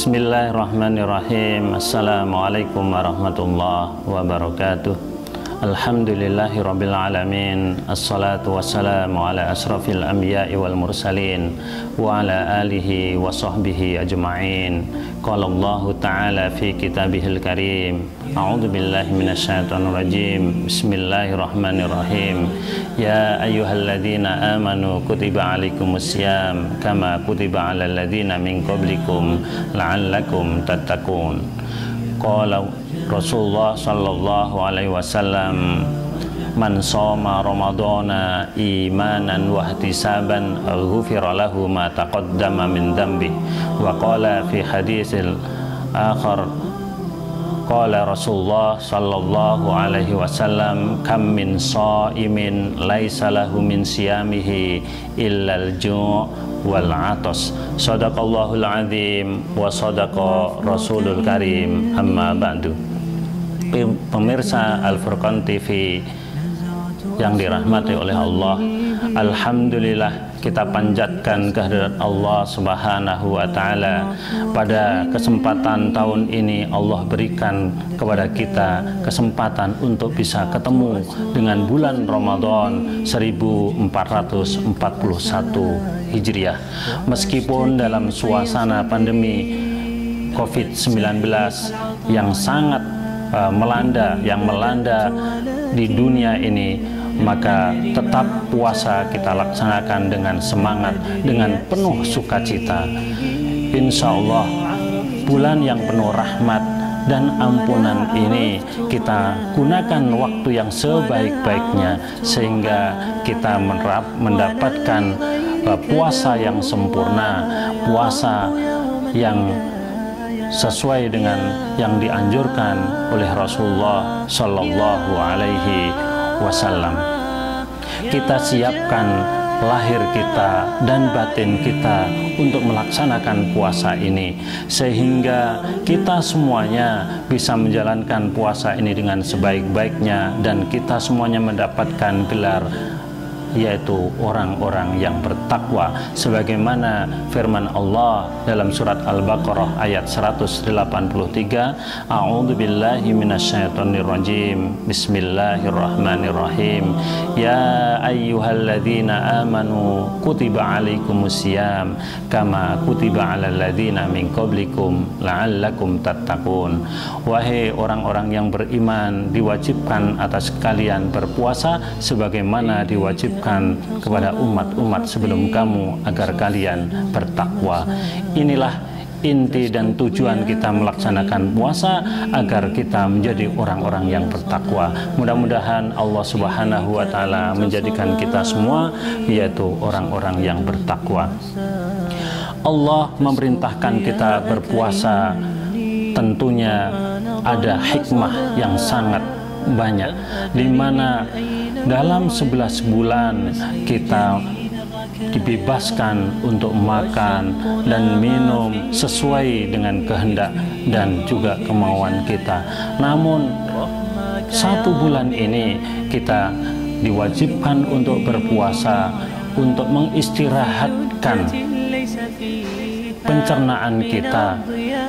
Bismillahirrahmanirrahim. Assalamualaikum warahmatullahi wabarakatuh. Alhamdulillahi rabbil alamin. Assalatu wassalamu ala asrafil anbiya'i wal mursalin wa ala alihi wa sahbihi ajma'in. Qala Allahu ta'ala fi kitabihil karim. A'udzu billahi minasyaitonir rajim. Bismillahirrahmanirrahim. Ya ayyuhalladzina amanu kutiba alaikumusiyam kama kutiba alal ladzina min qablikum la'allakum tattaqun. Qala Rasulullah sallallahu alaihi wasallam, man shoma ramadhana imanan wa ihtisaban ghufira lahu ma taqaddama min dhanbi. Wa qala fi haditsil akhar, qala Rasulullah sallallahu alaihi wasallam, kam min shaimin laisa lahu min siyamihi illal ju' wal atas. Shadaqallahul azim wa shadaqa rasulul karim. Amma ba'du. Pemirsa Al-Furqan TV yang dirahmati oleh Allah, alhamdulillah kita panjatkan kehadirat Allah Subhanahu wa Ta'ala. Pada kesempatan tahun ini Allah berikan kepada kita kesempatan untuk bisa ketemu dengan bulan Ramadan 1441 Hijriah. Meskipun dalam suasana pandemi COVID-19 yang sangat melanda di dunia ini, maka tetap puasa kita laksanakan dengan semangat, dengan penuh sukacita. Insya Allah bulan yang penuh rahmat dan ampunan ini kita gunakan waktu yang sebaik-baiknya sehingga kita mendapatkan puasa yang sempurna, puasa yang sesuai dengan yang dianjurkan oleh Rasulullah Sallallahu Alaihi Wasallam. Kita siapkan lahir kita dan batin kita untuk melaksanakan puasa ini, sehingga kita semuanya bisa menjalankan puasa ini dengan sebaik-baiknya dan kita semuanya mendapatkan gelar yaitu orang-orang yang bertakwa, sebagaimana firman Allah dalam surat Al-Baqarah ayat 183, A'udzu billahi minasyaitonir rajim. Bismillahirrahmanirrahim. Ya ayyuhalladzina amanu kutiba alaikumusiyam kama kutiba alal ladzina min qablikum la'allakum tattaqun. Wahai orang-orang yang beriman, diwajibkan atas kalian berpuasa sebagaimana diwajibkan kepada umat-umat sebelum kamu agar kalian bertakwa. Inilah inti dan tujuan kita melaksanakan puasa, agar kita menjadi orang-orang yang bertakwa. Mudah-mudahan Allah Subhanahu wa Ta'ala menjadikan kita semua yaitu orang-orang yang bertakwa. Allah memerintahkan kita berpuasa, tentunya ada hikmah yang sangat banyak, di mana dalam 11 bulan kita dibebaskan untuk makan dan minum sesuai dengan kehendak dan juga kemauan kita. Namun 1 bulan ini kita diwajibkan untuk berpuasa, untuk mengistirahatkan pencernaan kita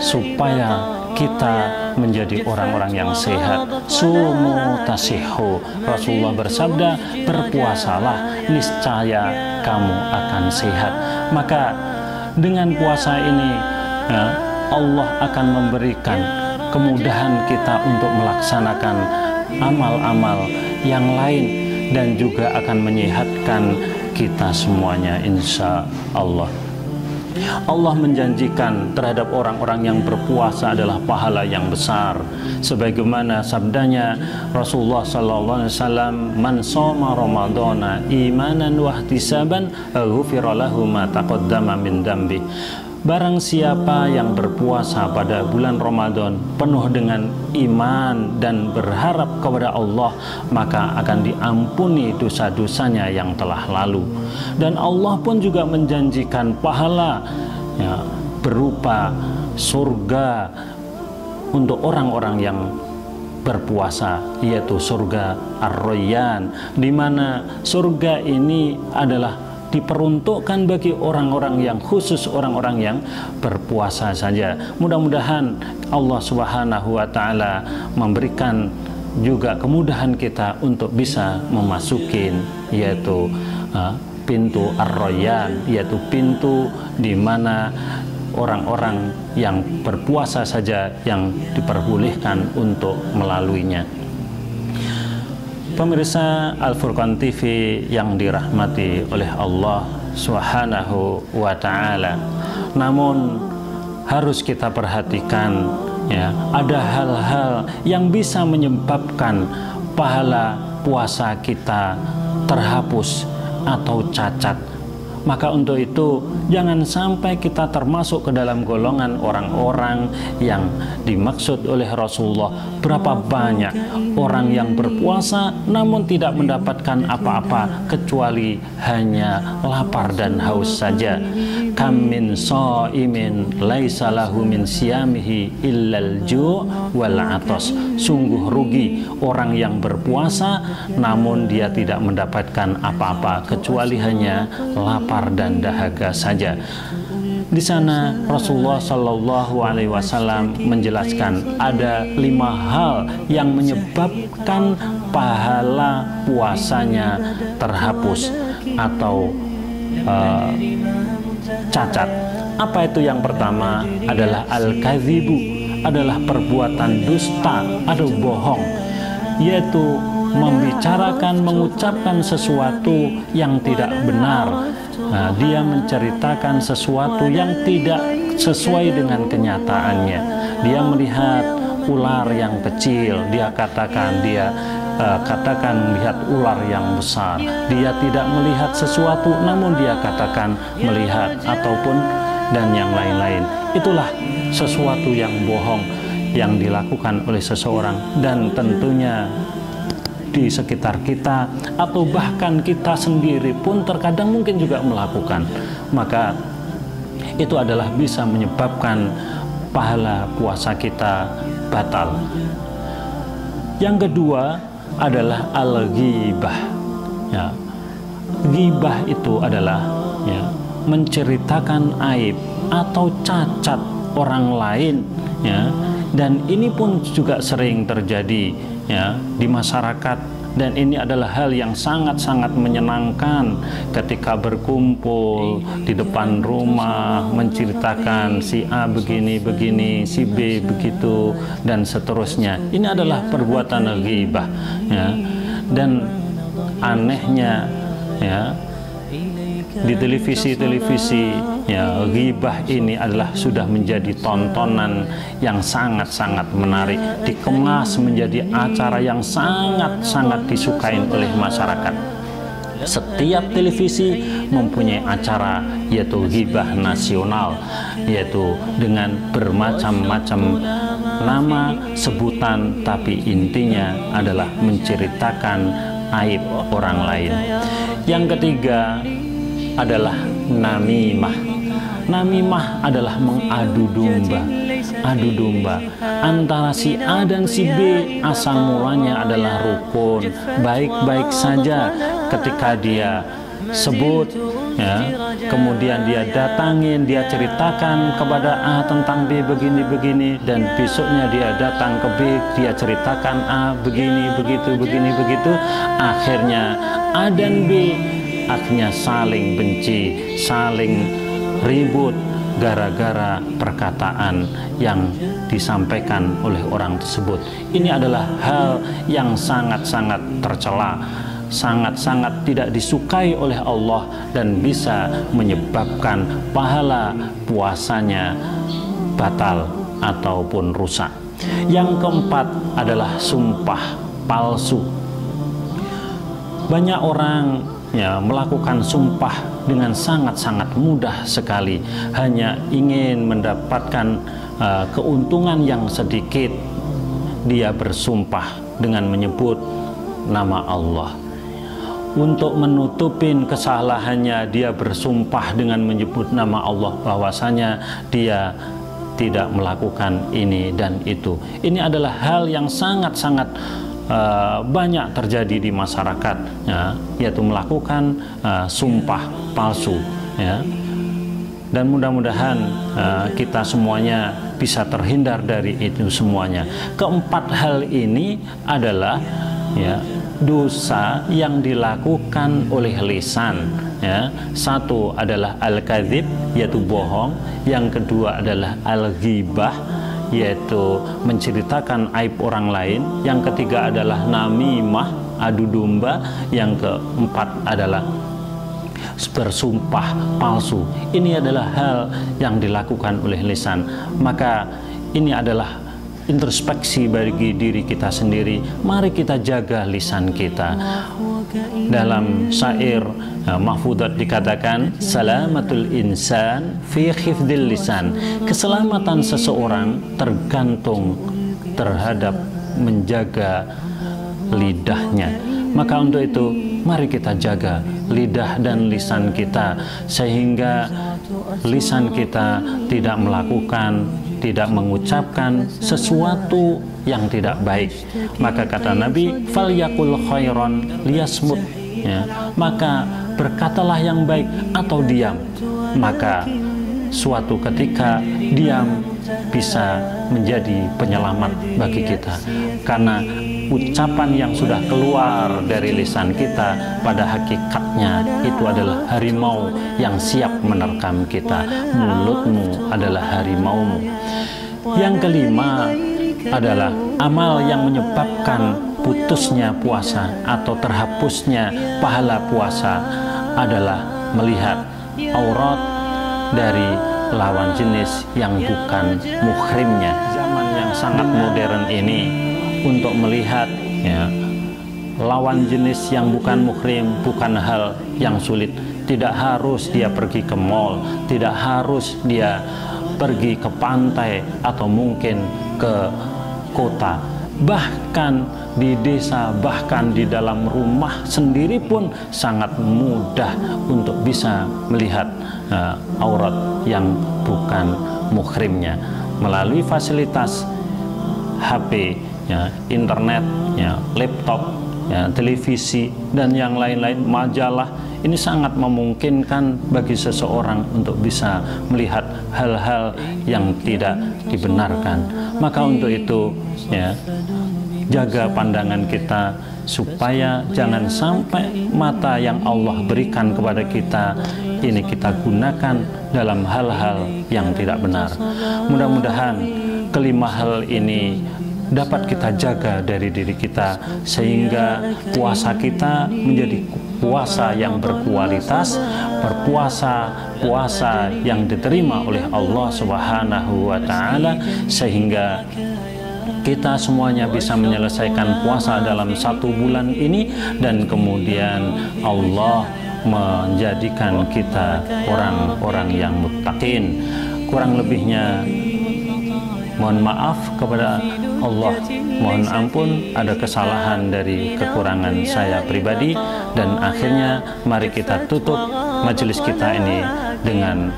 supaya kita menjadi orang-orang yang sehat. Sumu tasihu. Rasulullah bersabda, berpuasalah, niscaya kamu akan sehat. Maka dengan puasa ini Allah akan memberikan kemudahan kita untuk melaksanakan amal-amal yang lain dan juga akan menyehatkan kita semuanya, insya Allah. Allah menjanjikan terhadap orang-orang yang berpuasa adalah pahala yang besar, sebagaimana sabdanya Rasulullah sallallahu alaihi wasallam, man shoma ramadhana imanan wa ihtisaban ghufira lahu ma taqaddama min dhanbi. Barang siapa yang berpuasa pada bulan Ramadan penuh dengan iman dan berharap kepada Allah, maka akan diampuni dosa-dosanya yang telah lalu. Dan Allah pun juga menjanjikan pahala berupa surga untuk orang-orang yang berpuasa, yaitu surga Ar-Rayyan, di mana surga ini adalah diperuntukkan bagi orang-orang yang khusus, orang-orang yang berpuasa saja. Mudah-mudahan Allah Subhanahu wa Ta'ala memberikan juga kemudahan kita untuk bisa memasukin yaitu pintu Ar-Rayyan, yaitu pintu di mana orang-orang yang berpuasa saja yang diperbolehkan untuk melaluinya. Pemirsa Al-Furqan TV yang dirahmati oleh Allah Subhanahu wa Ta'ala, namun harus kita perhatikan ya, ada hal-hal yang bisa menyebabkan pahala puasa kita terhapus atau cacat. Maka untuk itu jangan sampai kita termasuk ke dalam golongan orang-orang yang dimaksud oleh Rasulullah. Berapa banyak orang yang berpuasa namun tidak mendapatkan apa-apa kecuali hanya lapar dan haus saja. Kam min shaimin laisa lahu min siyamihi illal ju' wal atas. Sungguh rugi orang yang berpuasa namun dia tidak mendapatkan apa-apa kecuali hanya lapar dan dahaga saja. Di sana Rasulullah Shallallahu Alaihi Wasallam menjelaskan ada 5 hal yang menyebabkan pahala puasanya terhapus atau cacat. Apa itu? Yang pertama adalah al-kadzibu, adalah perbuatan dusta atau bohong, yaitu membicarakan, mengucapkan sesuatu yang tidak benar. Nah, dia menceritakan sesuatu yang tidak sesuai dengan kenyataannya. Dia melihat ular yang kecil, dia katakan melihat ular yang besar. Dia tidak melihat sesuatu namun dia katakan melihat, ataupun dan yang lain-lain. Itulah sesuatu yang bohong yang dilakukan oleh seseorang, dan tentunya di sekitar kita atau bahkan kita sendiri pun terkadang mungkin juga melakukan. Maka itu adalah bisa menyebabkan pahala puasa kita batal. Yang kedua adalah al-ghibah. Ya. Ghibah itu adalah ya, menceritakan aib atau cacat orang lain, ya. Dan ini pun juga sering terjadi ya di masyarakat, dan ini adalah hal yang sangat-sangat menyenangkan ketika berkumpul di depan rumah menceritakan si A begini, si B begitu, dan seterusnya. Ini adalah perbuatan ghibah ya. Dan anehnya ya, di televisi ya, ghibah ini adalah sudah menjadi tontonan yang sangat-sangat menarik, dikemas menjadi acara yang sangat-sangat disukai oleh masyarakat. Setiap televisi mempunyai acara yaitu ghibah nasional, yaitu dengan bermacam-macam nama sebutan, tapi intinya adalah menceritakan aib orang lain. Yang ketiga adalah namimah. Namimah adalah mengadu domba, adu domba antara si A dan si B. Asal mulanya adalah rukun, baik-baik saja. Ketika dia sebut ya, kemudian dia datangin, dia ceritakan kepada A tentang B begini-begini, dan besoknya dia datang ke B, dia ceritakan A begini begitu. Akhirnya A dan B akhirnya saling benci, saling ribut gara-gara perkataan yang disampaikan oleh orang tersebut. Ini adalah hal yang sangat-sangat tercela, sangat-sangat tidak disukai oleh Allah, dan bisa menyebabkan pahala puasanya batal ataupun rusak. Yang keempat adalah sumpah palsu. Banyak orang ya melakukan sumpah dengan sangat-sangat mudah sekali, hanya ingin mendapatkan keuntungan yang sedikit. Dia bersumpah dengan menyebut nama Allah. Untuk menutupin kesalahannya, dia bersumpah dengan menyebut nama Allah bahwasanya dia tidak melakukan ini dan itu. Ini adalah hal yang sangat-sangat banyak terjadi di masyarakat, ya, yaitu melakukan sumpah palsu, ya. Dan mudah-mudahan kita semuanya bisa terhindar dari itu semuanya. Keempat hal ini adalah, ya, dosa yang dilakukan oleh lisan, ya. Satu adalah al-kadzib, yaitu bohong. Yang kedua adalah al-ghibah, yaitu menceritakan aib orang lain. Yang ketiga adalah namimah, adu domba. Yang keempat adalah bersumpah palsu. Ini adalah hal yang dilakukan oleh lisan. Maka ini adalah introspeksi bagi diri kita sendiri. Mari kita jaga lisan kita. Dalam syair Mahfudzat dikatakan, salamatul insan fi khifdil lisan. Keselamatan seseorang tergantung terhadap menjaga lidahnya. Maka untuk itu mari kita jaga lidah dan lisan kita, sehingga lisan kita tidak melakukan, tidak mengucapkan sesuatu yang tidak baik. Maka kata Nabi, falyakul khairan liyasmut, ya, maka berkatalah yang baik atau diam. Maka suatu ketika diam bisa menjadi penyelamat bagi kita, karena ucapan yang sudah keluar dari lisan kita pada hakikatnya itu adalah harimau yang siap menerkam kita. Mulutmu adalah harimaumu. Yang kelima adalah amal yang menyebabkan putusnya puasa atau terhapusnya pahala puasa adalah melihat aurat dari lawan jenis yang bukan muhrimnya. Zaman yang sangat modern ini, untuk melihat, ya, lawan jenis yang bukan muhrim bukan hal yang sulit. Tidak harus dia pergi ke mall, tidak harus dia pergi ke pantai atau mungkin ke kota. Bahkan di desa, bahkan di dalam rumah sendiri pun sangat mudah untuk bisa melihat aurat yang bukan muhrimnya melalui fasilitas HP, ya, internet, ya, laptop, ya, televisi, dan yang lain-lain, majalah. Ini sangat memungkinkan bagi seseorang untuk bisa melihat hal-hal yang tidak dibenarkan. Maka untuk itu, ya, jaga pandangan kita supaya jangan sampai mata yang Allah berikan kepada kita ini kita gunakan dalam hal-hal yang tidak benar. Mudah-mudahan kelima hal ini dapat kita jaga dari diri kita, sehingga puasa kita menjadi puasa yang berkualitas, puasa yang diterima oleh Allah Subhanahu wa Ta'ala, sehingga kita semuanya bisa menyelesaikan puasa dalam 1 bulan ini, dan kemudian Allah menjadikan kita orang-orang yang muttaqin. Kurang lebihnya mohon maaf kepada Allah, mohon ampun ada kesalahan dari kekurangan saya pribadi. Dan akhirnya mari kita tutup majelis kita ini dengan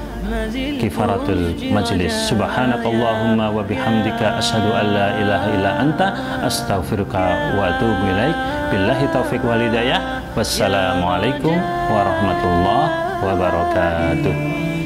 kifaratul majlis. Subhanakallahumma wa bihamdika asyhadu an la ilaha illa anta astaghfiruka wa atubu ilaik. Billahi taufiq wal hidayah. Wassalamualaikum warahmatullahi wabarakatuh.